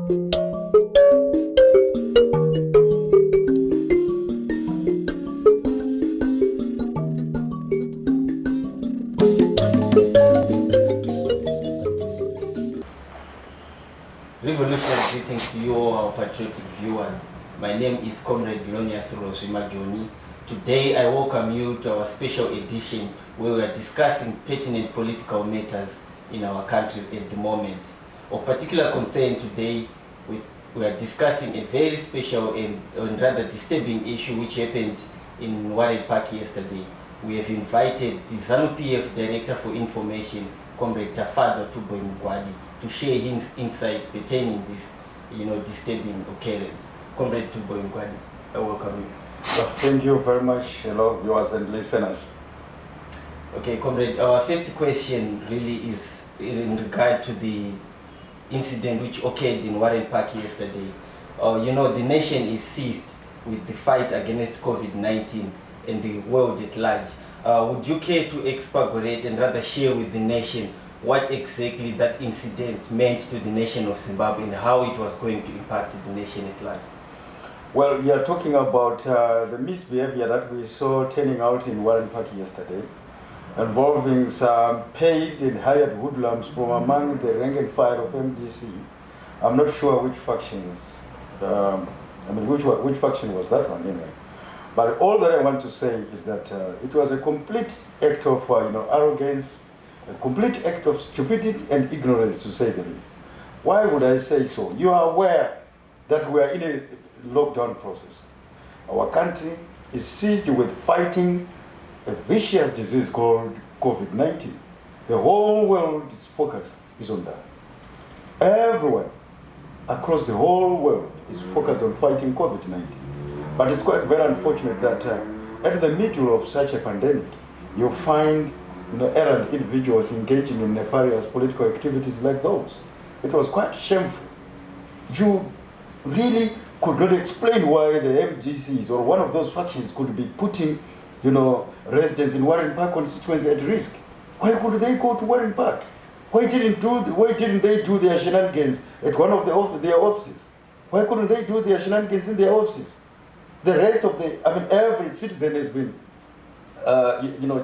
Revolutionary greetings to you all our patriotic viewers. My name is Comrade Bilonia Surosima Joni. Today I welcome you to our special edition where we are discussing pertinent political matters in our country at the moment. Of particular concern today, we are discussing a very special and rather disturbing issue which happened in Warren Park yesterday. We have invited the ZANU PF Director for Information, Comrade Tafadzwa to Mugwadi, to share his insights pertaining this, disturbing occurrence. Comrade Tubo Mugwadi, I welcome you. Thank you very much. Hello, viewers and listeners. Okay, Comrade, our first question really is in regard to the incident which occurred in Warren Park yesterday. The nation is seized with the fight against COVID-19 and the world at large. Would you care to expurgate and rather share with the nation what exactly that incident meant to the nation of Zimbabwe and how it was going to impact the nation at large? Well, we are talking about the misbehavior that we saw turning out in Warren Park yesterday, involving some paid and hired hoodlums from among the rank and file of MDC. I'm not sure which factions, which faction was that one anyway. But all that I want to say is that it was a complete act of arrogance, a complete act of stupidity and ignorance, to say the least. Why would I say so? You are aware that we are in a lockdown process. Our country is seized with fighting a vicious disease called COVID-19. The whole world's focus is on that. Everyone across the whole world is focused on fighting COVID-19. But it's quite very unfortunate that at the middle of such a pandemic, you find errant individuals engaging in nefarious political activities like those. It was quite shameful. You really could not explain why the MGCs or one of those factions could be putting, residents in Warren Park constituency at risk. Why could they go to Warren Park? Why didn't they do their shenanigans at one of their offices? Why couldn't they do their shenanigans in their offices? The rest of every citizen has been,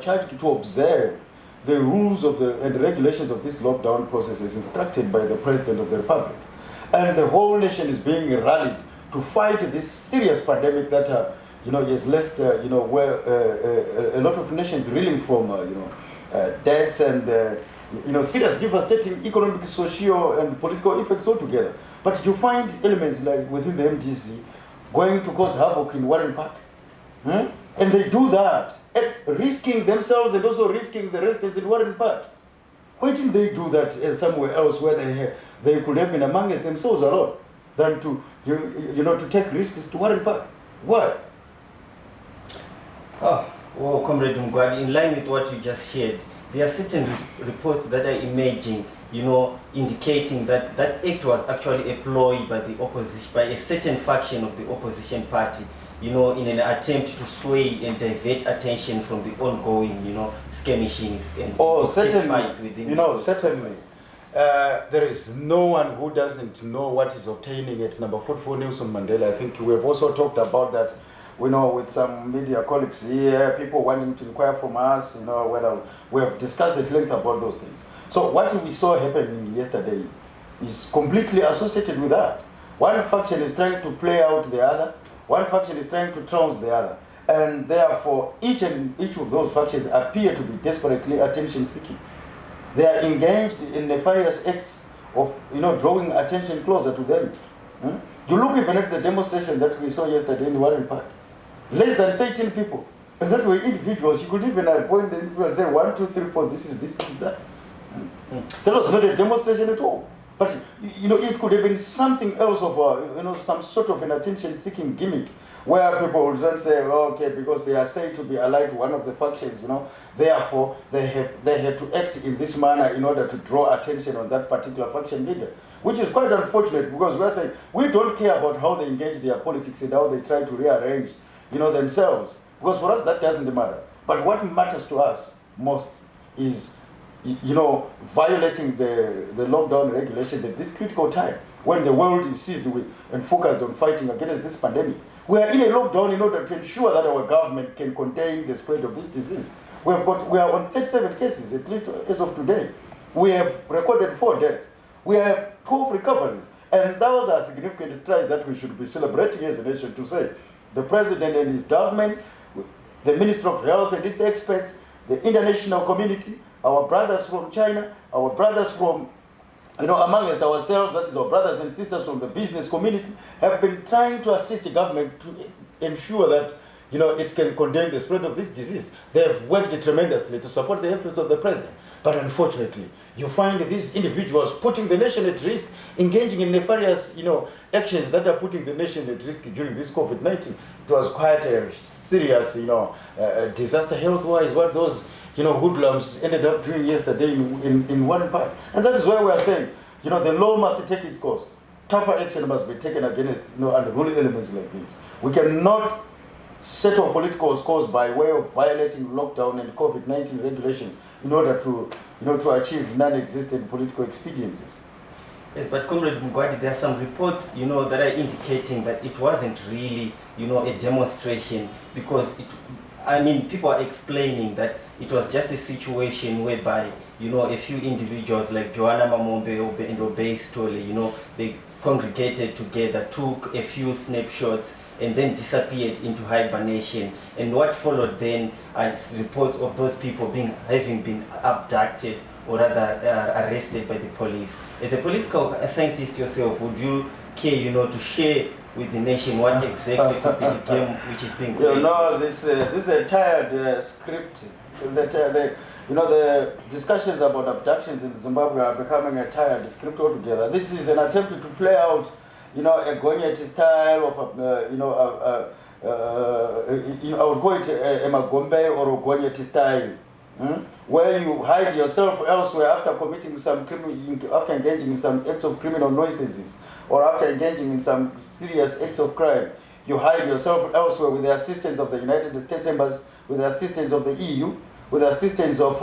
charged to observe the rules and regulations of this lockdown process as instructed by the President of the Republic. And the whole nation is being rallied to fight this serious pandemic that, has left, where a lot of nations reeling from, deaths and, serious devastating economic, social, and political effects altogether. But you find elements like within the MDC going to cause havoc in Warren Park. And they do that, risking themselves and also risking the residents in Warren Park. Why didn't they do that somewhere else where they could have been amongst themselves alone than to take risks to Warren Park? Why? Well, Comrade Mugwadi, in line with what you just shared, there are certain reports that are emerging, indicating that that act was actually employed by the opposition, by a certain faction of the opposition party, in an attempt to sway and divert attention from the ongoing, skirmishings and fights within. Certainly. There is no one who doesn't know what is obtaining at number 44 Nelson Mandela. I think we have also talked about that, with some media colleagues here, people wanting to inquire from us, whether we have discussed at length about those things. So what we saw happening yesterday is completely associated with that. One faction is trying to play out the other, one faction is trying to trounce the other, and therefore each of those factions appear to be desperately attention-seeking. They are engaged in nefarious acts of, drawing attention closer to them. You look even at the demonstration that we saw yesterday in Warren Park. Less than 13 people. And that were individuals. You could even appoint the individual and say, 1, 2, 3, 4, this is that. That was not a demonstration at all. But, it could have been something else of, some sort of an attention-seeking gimmick where people would then say, okay, because they are said to be allied to one of the factions, therefore they have to act in this manner in order to draw attention on that particular faction leader. Which is quite unfortunate because we are saying we don't care about how they engage their politics and how they try to rearrange, themselves. Because for us that doesn't matter. But what matters to us most is violating the lockdown regulations at this critical time when the world is seized with and focused on fighting against this pandemic. We are in a lockdown in order to ensure that our government can contain the spread of this disease. We are on 37 cases, at least as of today. We have recorded 4 deaths. We have 12 recoveries. And those are significant strides that we should be celebrating as a nation, to say the president and his government, the Minister of Health and its experts, the international community, our brothers from China, our brothers from, amongst ourselves, that is our brothers and sisters from the business community, have been trying to assist the government to ensure that it can contain the spread of this disease. They have worked tremendously to support the efforts of the president. But unfortunately, you find these individuals putting the nation at risk, engaging in nefarious, actions that are putting the nation at risk during this COVID-19. It was quite a serious, disaster health-wise, what those, hoodlums ended up doing yesterday in one part. And that is why we are saying, the law must take its course. Tougher action must be taken against, unruly elements like this. We cannot settle political scores by way of violating lockdown and COVID-19 regulations in order to, to achieve non-existent political expediencies. Yes, but Comrade Mugwadi, there are some reports, that are indicating that it wasn't really, a demonstration, because people are explaining that it was just a situation whereby, a few individuals like Joanna Mamombe and Obey Stole, they congregated together, took a few snapshots, and then disappeared into hibernation. And what followed then are reports of those people having been abducted, or rather arrested by the police. As a political scientist yourself, would you care, to share with the nation what exactly could be the game which is being played? This is a tired script. So the discussions about abductions in Zimbabwe are becoming a tired script altogether. This is an attempt to play out, a Gonyeti style of, I would call it a Magombe or a Gonyeti style, where you hide yourself elsewhere after committing after engaging in some acts of criminal nuisances, or after engaging in some serious acts of crime. You hide yourself elsewhere with the assistance of the United States Embassy, with the assistance of the EU, with the assistance of,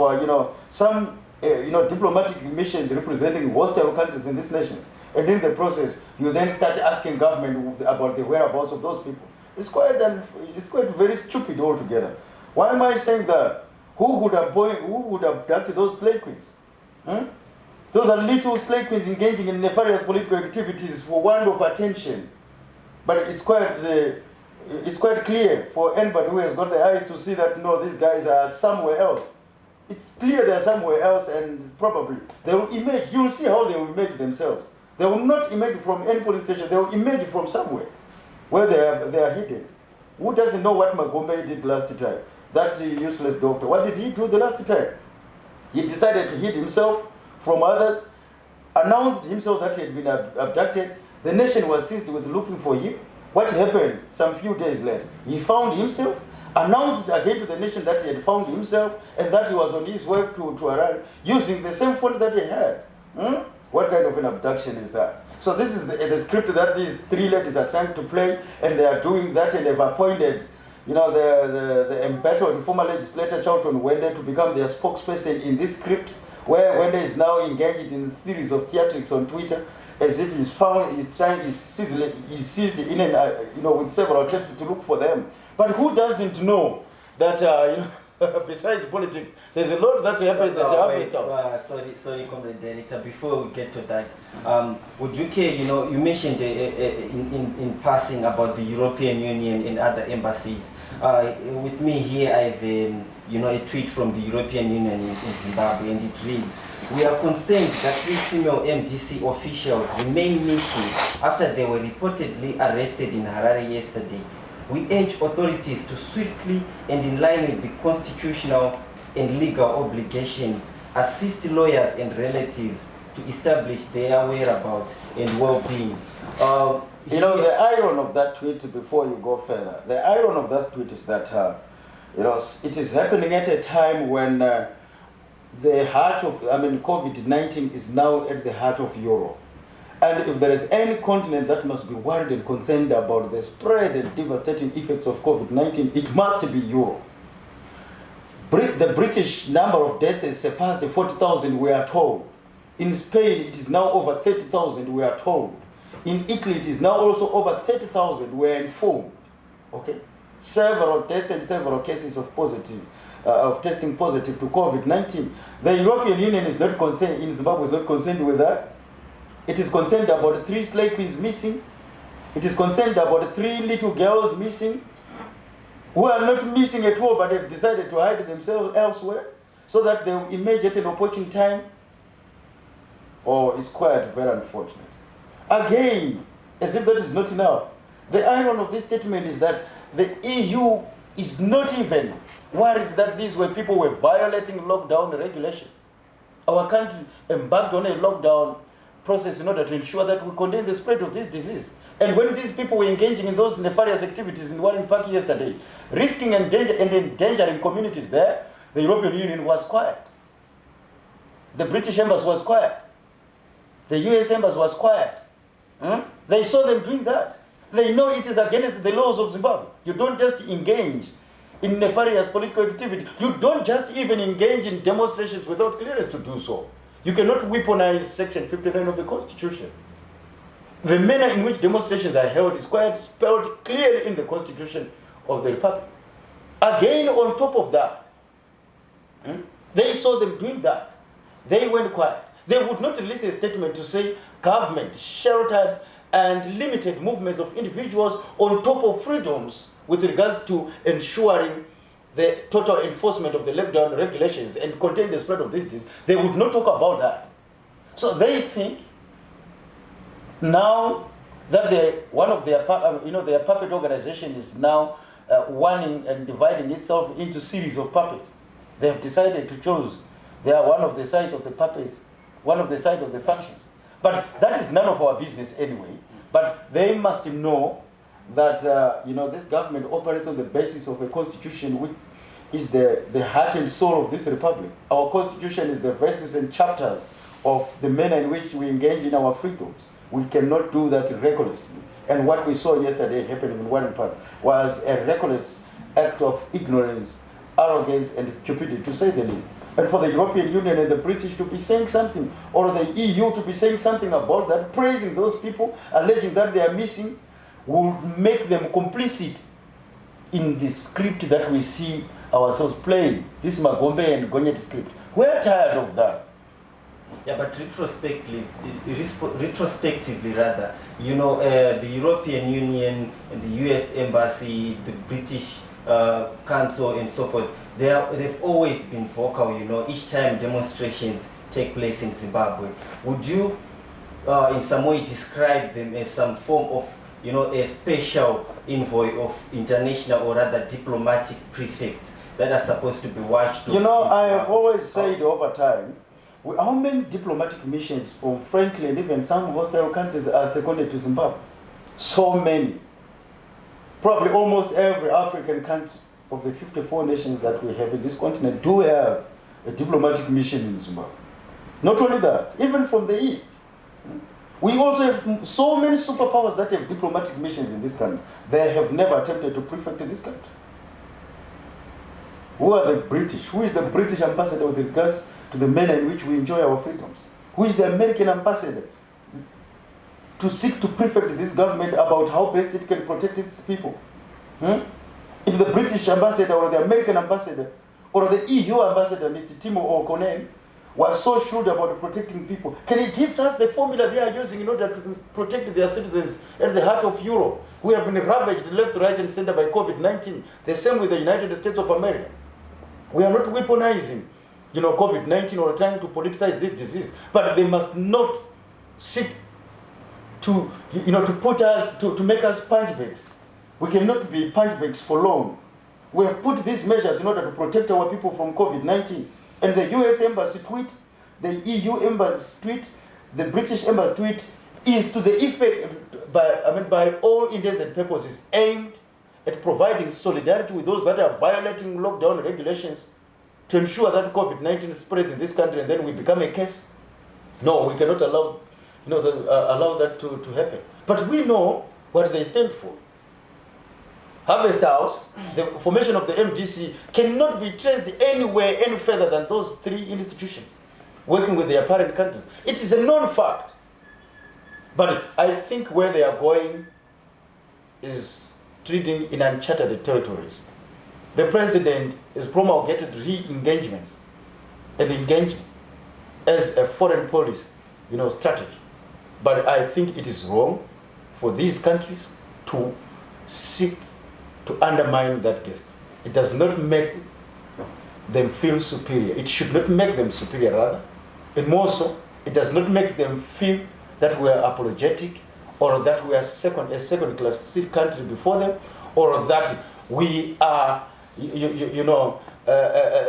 some, diplomatic missions representing hostile countries in these nations. And in the process, you then start asking government about the whereabouts of those people. It's quite very stupid altogether. Why am I saying that? Who would abduct those slave queens? Those are little slave queens engaging in nefarious political activities for want of attention. But it's quite clear for anybody who has got the eyes to see that, no, these guys are somewhere else. It's clear they're somewhere else, and probably they will emerge. You will see how they will emerge themselves. They will not emerge from any police station. They will emerge from somewhere where they are hidden. Who doesn't know what Magombe did last time? That's a useless doctor. What did he do the last time? He decided to hide himself from others, announced himself that he had been abducted. The nation was seized with looking for him. What happened some few days later? He found himself, announced again to the nation that he had found himself and that he was on his way to arrive using the same phone that he had. What kind of an abduction is that? So this is the script that these 3 ladies are trying to play, and they are doing that, and they've appointed, the embattled former legislator Charlton Wende to become their spokesperson in this script, where Wende is now engaged in a series of theatrics on Twitter, as if he's seized in and with several attempts to look for them. But who doesn't know that besides politics, there's a lot that happens at the Harvest House. Sorry, Comrade Director. Before we get to that, would you care? You mentioned in passing about the European Union and other embassies. With me here, I have a tweet from the European Union in Zimbabwe, and it reads: "We are concerned that 3 female MDC officials remain missing after they were reportedly arrested in Harare yesterday. We urge authorities to swiftly and in line with the constitutional and legal obligations assist lawyers and relatives to establish their whereabouts and well-being." The iron of that tweet, before you go further, the iron of that tweet is that it is happening at a time when the heart of, COVID-19 is now at the heart of Europe. And if there is any continent that must be worried and concerned about the spread and devastating effects of COVID-19, it must be Europe. The British number of deaths has surpassed the 40,000, we are told. In Spain, it is now over 30,000, we are told. In Italy, it is now also over 30,000, we are informed. Okay? Several deaths and several cases of testing positive to COVID-19. The European Union is not concerned, in Zimbabwe is not concerned with that. It is concerned about 3 slave queens missing. It is concerned about 3 little girls missing, who are not missing at all, but have decided to hide themselves elsewhere, so that they will emerge at an opportune time. Oh, it's quite very unfortunate. Again, as if that is not enough, the irony of this statement is that the EU is not even worried that these were people were violating lockdown regulations. Our country embarked on a lockdown process in order to ensure that we contain the spread of this disease. And when these people were engaging in those nefarious activities in Warren Park yesterday, risking and endangering communities there, the European Union was quiet. The British Embassy was quiet. The US Embassy was quiet. They saw them doing that. They know it is against the laws of Zimbabwe. You don't just engage in nefarious political activity. You don't just even engage in demonstrations without clearance to do so. You cannot weaponize Section 59 of the Constitution. The manner in which demonstrations are held is quite spelled clearly in the Constitution of the Republic. Again, on top of that, they saw them doing that. They went quiet. They would not release a statement to say government sheltered and limited movements of individuals on top of freedoms with regards to ensuring the total enforcement of the lockdown regulations and contain the spread of this disease. They would not talk about that. So they think now that one of their their puppet organization is now warning and dividing itself into series of puppets. They have decided to choose. They are one of the sides of the puppets, one of the sides of the functions. But that is none of our business anyway. But they must know that this government operates on the basis of a constitution which is the heart and soul of this republic. Our constitution is the verses and chapters of the manner in which we engage in our freedoms. We cannot do that recklessly. And what we saw yesterday happening in Warren Park was a reckless act of ignorance, arrogance, and stupidity, to say the least. And for the European Union and the British to be saying something, or the EU to be saying something about that, praising those people, alleging that they are missing, will make them complicit in the script that we see ourselves playing, this Mamombe and Gonyeti script. We're tired of that. Yeah, but retrospectively rather, the European Union and the US Embassy, the British Council and so forth, they've always been vocal, each time demonstrations take place in Zimbabwe. Would you in some way describe them as some form of, a special envoy of international or rather diplomatic prefects that are supposed to be watched? I have always said over time, how many diplomatic missions from friendly and even some hostile countries are seconded to Zimbabwe? So many. Probably almost every African country of the 54 nations that we have in this continent do have a diplomatic mission in Zimbabwe. Not only that, even from the East. We also have so many superpowers that have diplomatic missions in this country. They have never attempted to prefect this country. Who are the British? Who is the British ambassador with regards to the manner in which we enjoy our freedoms? Who is the American ambassador to seek to prefect this government about how best it can protect its people? If the British ambassador or the American ambassador or the EU ambassador, Mr. Timo O'Connell, was so shrewd about protecting people, can he give us the formula they are using in order to protect their citizens at the heart of Europe? We have been ravaged left, right, and center by COVID-19. The same with the United States of America. We are not weaponizing, COVID-19 or trying to politicize this disease, but they must not seek to, to put us, to make us punch bags. We cannot be punch bags for long. We have put these measures in order to protect our people from COVID-19. And the US Embassy tweet, the EU Embassy tweet, the British Embassy tweet is to the effect, by all intents and purposes, aimed at providing solidarity with those that are violating lockdown regulations to ensure that COVID-19 spreads in this country and then we become a case. No, we cannot allow, allow that to happen. But we know what they stand for. Harvest House, the formation of the MDC cannot be traced anywhere any further than those three institutions working with their parent countries. It is a known fact. But I think where they are going is treating in uncharted territories. The president has promulgated re-engagements and engagement as a foreign policy, strategy. But I think it is wrong for these countries to seek to undermine that guest. It does not make them feel superior. It should not make them superior, rather. And more so, it does not make them feel that we are apologetic, or that we are a second-class country before them, or that we are,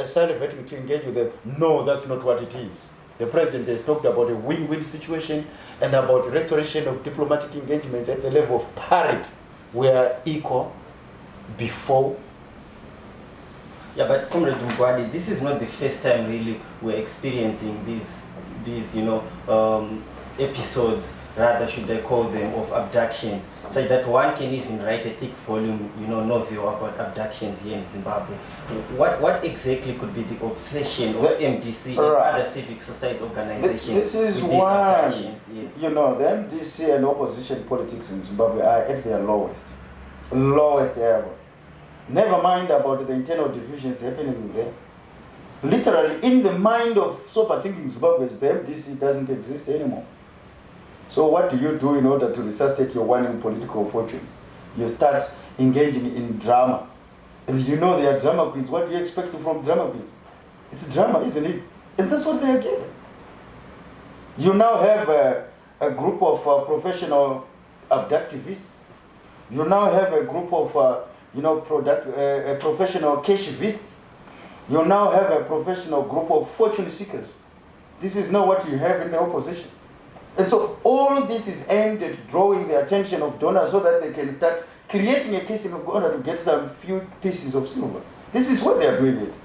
salivating to engage with them. No, that's not what it is. The president has talked about a win-win situation and about restoration of diplomatic engagements at the level of parity. We are equal before. Yeah, but Comrade Mugwadi, this is not the first time really we're experiencing these episodes, rather should I call them, of abductions, such that one can even write a thick volume, novel about abductions here in Zimbabwe. What exactly could be the obsession of MDC and other civic society organizations? This is why, yes. The MDC and opposition politics in Zimbabwe are at their lowest ever. Never mind about the internal divisions happening there. Literally, in the mind of sober thinking Zimbabweans, the MDC doesn't exist anymore. So what do you do in order to resuscitate your waning political fortunes? You start engaging in drama. And they are drama queens. What do you expect from drama queens? It's drama, isn't it? And that's what they are given. You now have a group of professional abductivists. You now have a group of professional cashivists. You now have a professional group of fortune seekers. This is not what you have in the opposition. And so all this is aimed at drawing the attention of donors so that they can start creating a case in order to get some few pieces of silver. This is what they are doing it.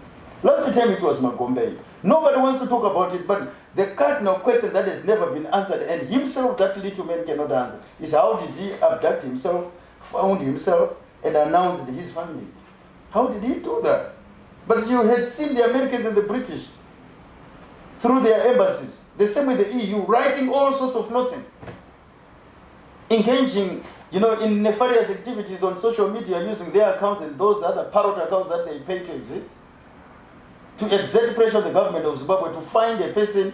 Last time it was Mamombe. Nobody wants to talk about it, but the cardinal question that has never been answered, and himself, that little man cannot answer, is how did he abduct himself, found himself, and announced his family? How did he do that? But you had seen the Americans and the British through their embassies, the same with the EU, writing all sorts of nonsense, engaging, in nefarious activities on social media using their accounts and those other parrot accounts that they pay to exist, to exert pressure on the government of Zimbabwe to find a person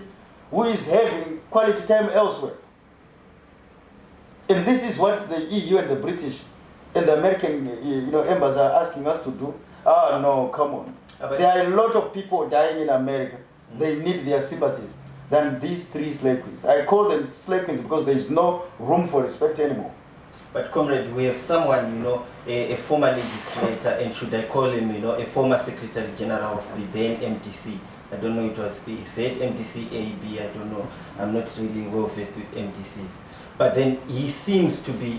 who is having quality time elsewhere. And this is what the EU and the British and the American, embassies are asking us to do. Ah, no, come on. There are a lot of people dying in America. They need their sympathies than these three slave queens. I call them slave queens because there is no room for respect anymore. But comrade, we have someone, a former legislator, and should I call him, a former Secretary General of the then MDC. I don't know, he said MDC AB, I don't know. I'm not really well versed with MDCs. But then he seems to be,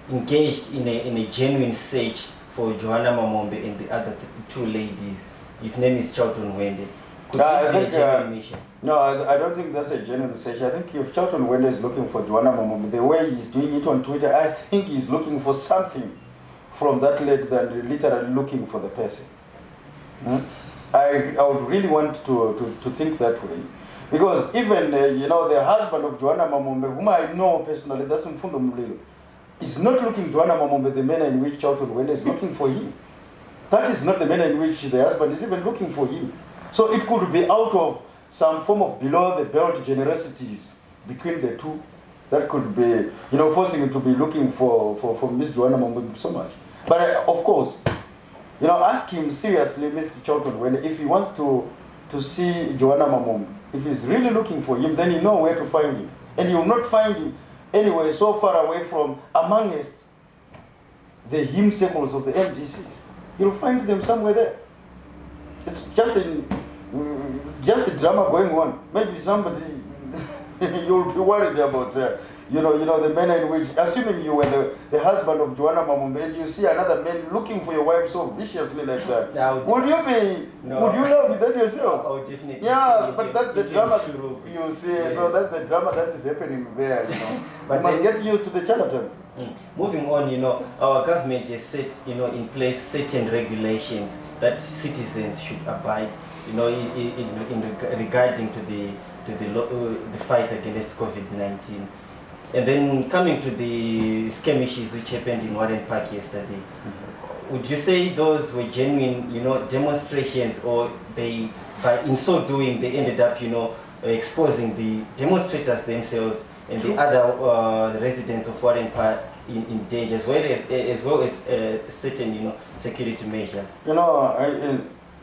engaged in a genuine search for Joanna Mamombe and the other two ladies. His name is Charlton Wende. Could this be a genuine mission? No, I don't think that's a genuine research. I think if Charlton Wende is looking for Joanna Mamombe, the way he's doing it on Twitter, I think he's looking for something from that lady than literally looking for the person. I would really want to think that way. Because even, the husband of Joanna Mamombe, whom I know personally, that's Mfundo Mlilo, is not looking Joanna Mamombe the manner in which Charlton Wende is looking for him. That is not the manner in which the husband is even looking for him. So it could be out of some form of below the belt generosities between the two that could be, forcing him to be looking for Miss Joanna Mamombe so much. But of course, ask him seriously, Mr. Charlton, when if he wants to see Joanna Mamombe, if he's really looking for him, then you know where to find him. And you will not find him anywhere so far away from amongst the hymn circles of the MDCs. You'll find them somewhere there. It's just a drama going on. Maybe somebody, you'll be worried about the manner in which, assuming you were the husband of Joanna Mamombe, and you see another man looking for your wife so viciously like that, would you love it then yourself? I would definitely. Yeah, but that's the drama you see. Yes. So that's the drama that is happening there. But you must get used to the charlatans. Moving on, our government has set, in place certain regulations that citizens should abide, regarding to the fight against COVID-19. And then coming to the skirmishes which happened in Warren Park yesterday, would you say those were genuine, demonstrations, or in so doing, they ended up, exposing the demonstrators themselves and the other residents of Warren Park in danger, as well as certain, security measures?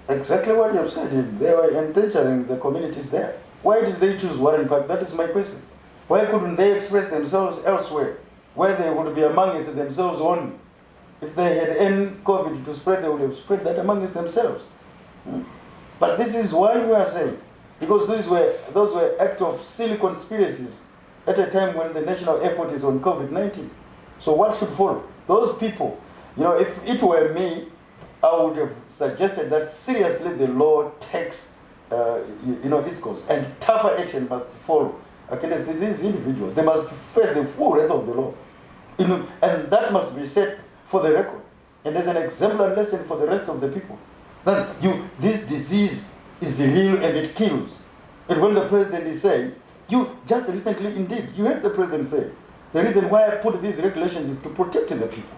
Exactly what you have said. They were endangering the communities there. Why did they choose Warren Park? That is my question. Why couldn't they express themselves elsewhere, where they would be amongst themselves only? If they had any COVID to spread, they would have spread that amongst themselves. But this is why we are saying, because those were acts of silly conspiracies at a time when the national effort is on COVID-19. So what should follow? Those people, if it were me, I would have suggested that seriously the law takes its course, and tougher action must follow against these individuals. They must face the full wrath of the law. And that must be set for the record. And as an exemplar lesson for the rest of the people. That this disease is real and it kills. And when the president is saying, just recently indeed, you heard the president say, the reason why I put these regulations is to protect the people.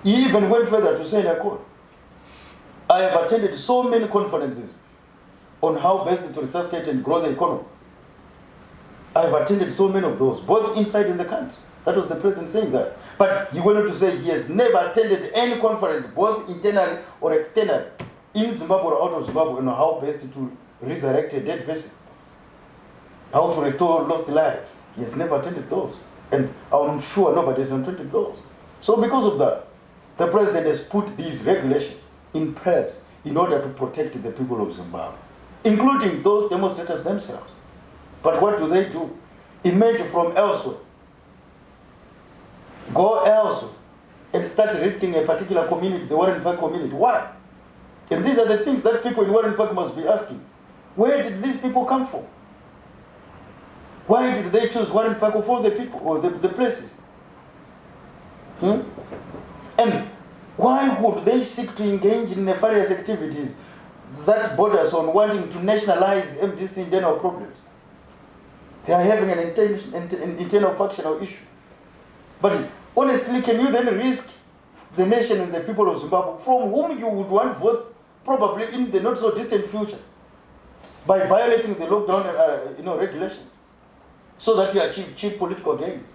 He even went further to say in a quote, I have attended so many conferences on how best to resuscitate and grow the economy. I have attended so many of those, both inside and the country. That was the president saying that. But he went on to say he has never attended any conference, both internally or externally, in Zimbabwe or out of Zimbabwe, on how best to resurrect a dead person, how to restore lost lives. He has never attended those. And I'm sure nobody has attended those. So because of that, the president has put these regulations in place in order to protect the people of Zimbabwe, including those demonstrators themselves. But what do? Emerge from elsewhere. Go elsewhere and start risking a particular community, the Warren Park community. Why? And these are the things that people in Warren Park must be asking. Where did these people come from? Why did they choose Warren Park of all the people or the places? And why would they seek to engage in nefarious activities that borders on wanting to nationalize MDC internal problems? They are having an internal factional issue. But honestly, can you then risk the nation and the people of Zimbabwe, from whom you would want votes probably in the not so distant future, by violating the lockdown regulations, so that you achieve cheap political gains?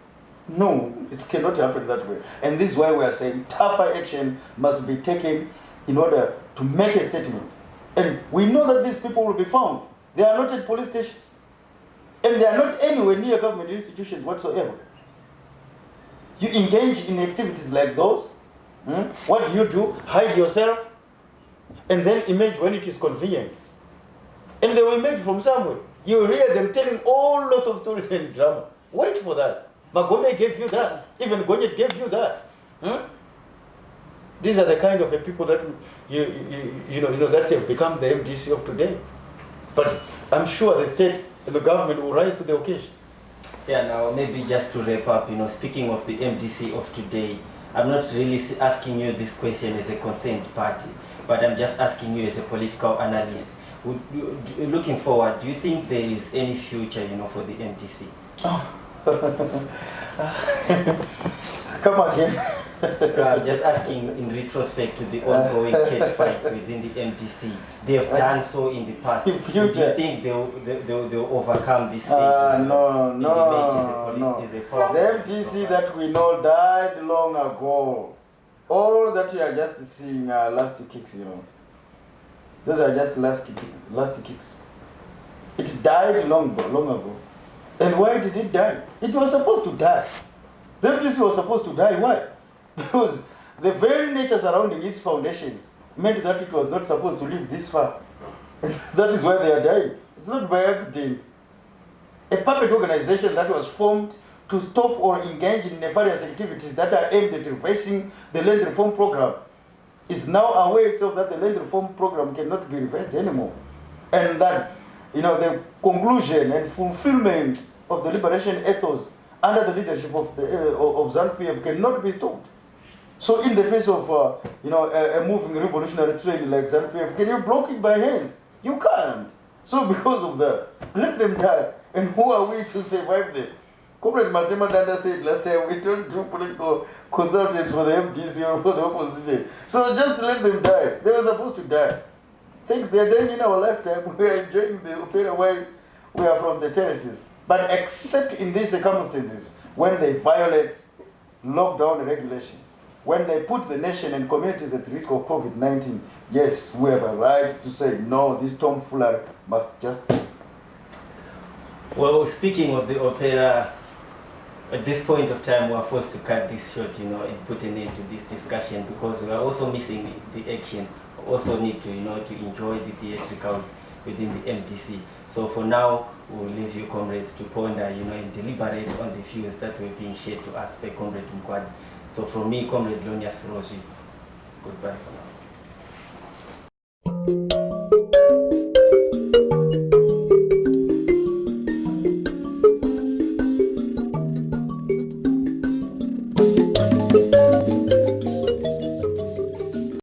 No, it cannot happen that way. And this is why we are saying tougher action must be taken in order to make a statement. And we know that these people will be found. They are not at police stations. And they are not anywhere near government institutions whatsoever. You engage in activities like those. What do? Hide yourself and then emerge when it is convenient. And they will emerge from somewhere. You will hear them telling all lots of stories and drama. Wait for that. Magome gave you that. Even Gonyet gave you that. These are the kind of people that that have become the MDC of today. But I'm sure the state and the government will rise to the occasion. Yeah, now maybe just to wrap up, speaking of the MDC of today, I'm not really asking you this question as a concerned party, but I'm just asking you as a political analyst. Looking forward, do you think there is any future, for the MDC? Come again. I'm just asking in retrospect to the ongoing cat fights within the MDC. They have done so in the past. Do you think they'll overcome this phase? No. The MDC that we know died long ago. All that you are just seeing are last kicks, Those are just last kicks. It died long ago. And why did it die? It was supposed to die. The MDC was supposed to die. Why? Because the very nature surrounding its foundations meant that it was not supposed to live this far. That is why they are dying. It's not by accident. A puppet organization that was formed to stop or engage in nefarious activities that are aimed at reversing the land reform program is now aware so that the land reform program cannot be reversed anymore. And that, you know, the conclusion and fulfillment of the liberation ethos under the leadership of ZANU PF cannot be stopped. So in the face of, you know, a moving revolutionary train like ZANU PF, can you block it by hands? You can't. So because of that, let them die. And who are we to survive them? Comrade Matema Danda said last time, we don't do political consultants for the MDC or for the opposition. So just let them die. They were supposed to die. Things they are doing in our lifetime, we are enjoying the opera while we are from the terraces. But except in these circumstances, when they violate lockdown regulations, when they put the nation and communities at risk of COVID-19, yes, we have a right to say, no, this tomfoolery must just... Well, speaking of the opera, at this point of time, we are forced to cut this short, you know, and put an end to this discussion because we are also missing the action. We also need to, you know, to enjoy the theatricals within the MDC. So for now, we'll leave you, comrades, to ponder, you know, and deliberate on the views that were being shared to us by Comrade Mugwadi. So from me, Comrade Lonias Roji, goodbye for now.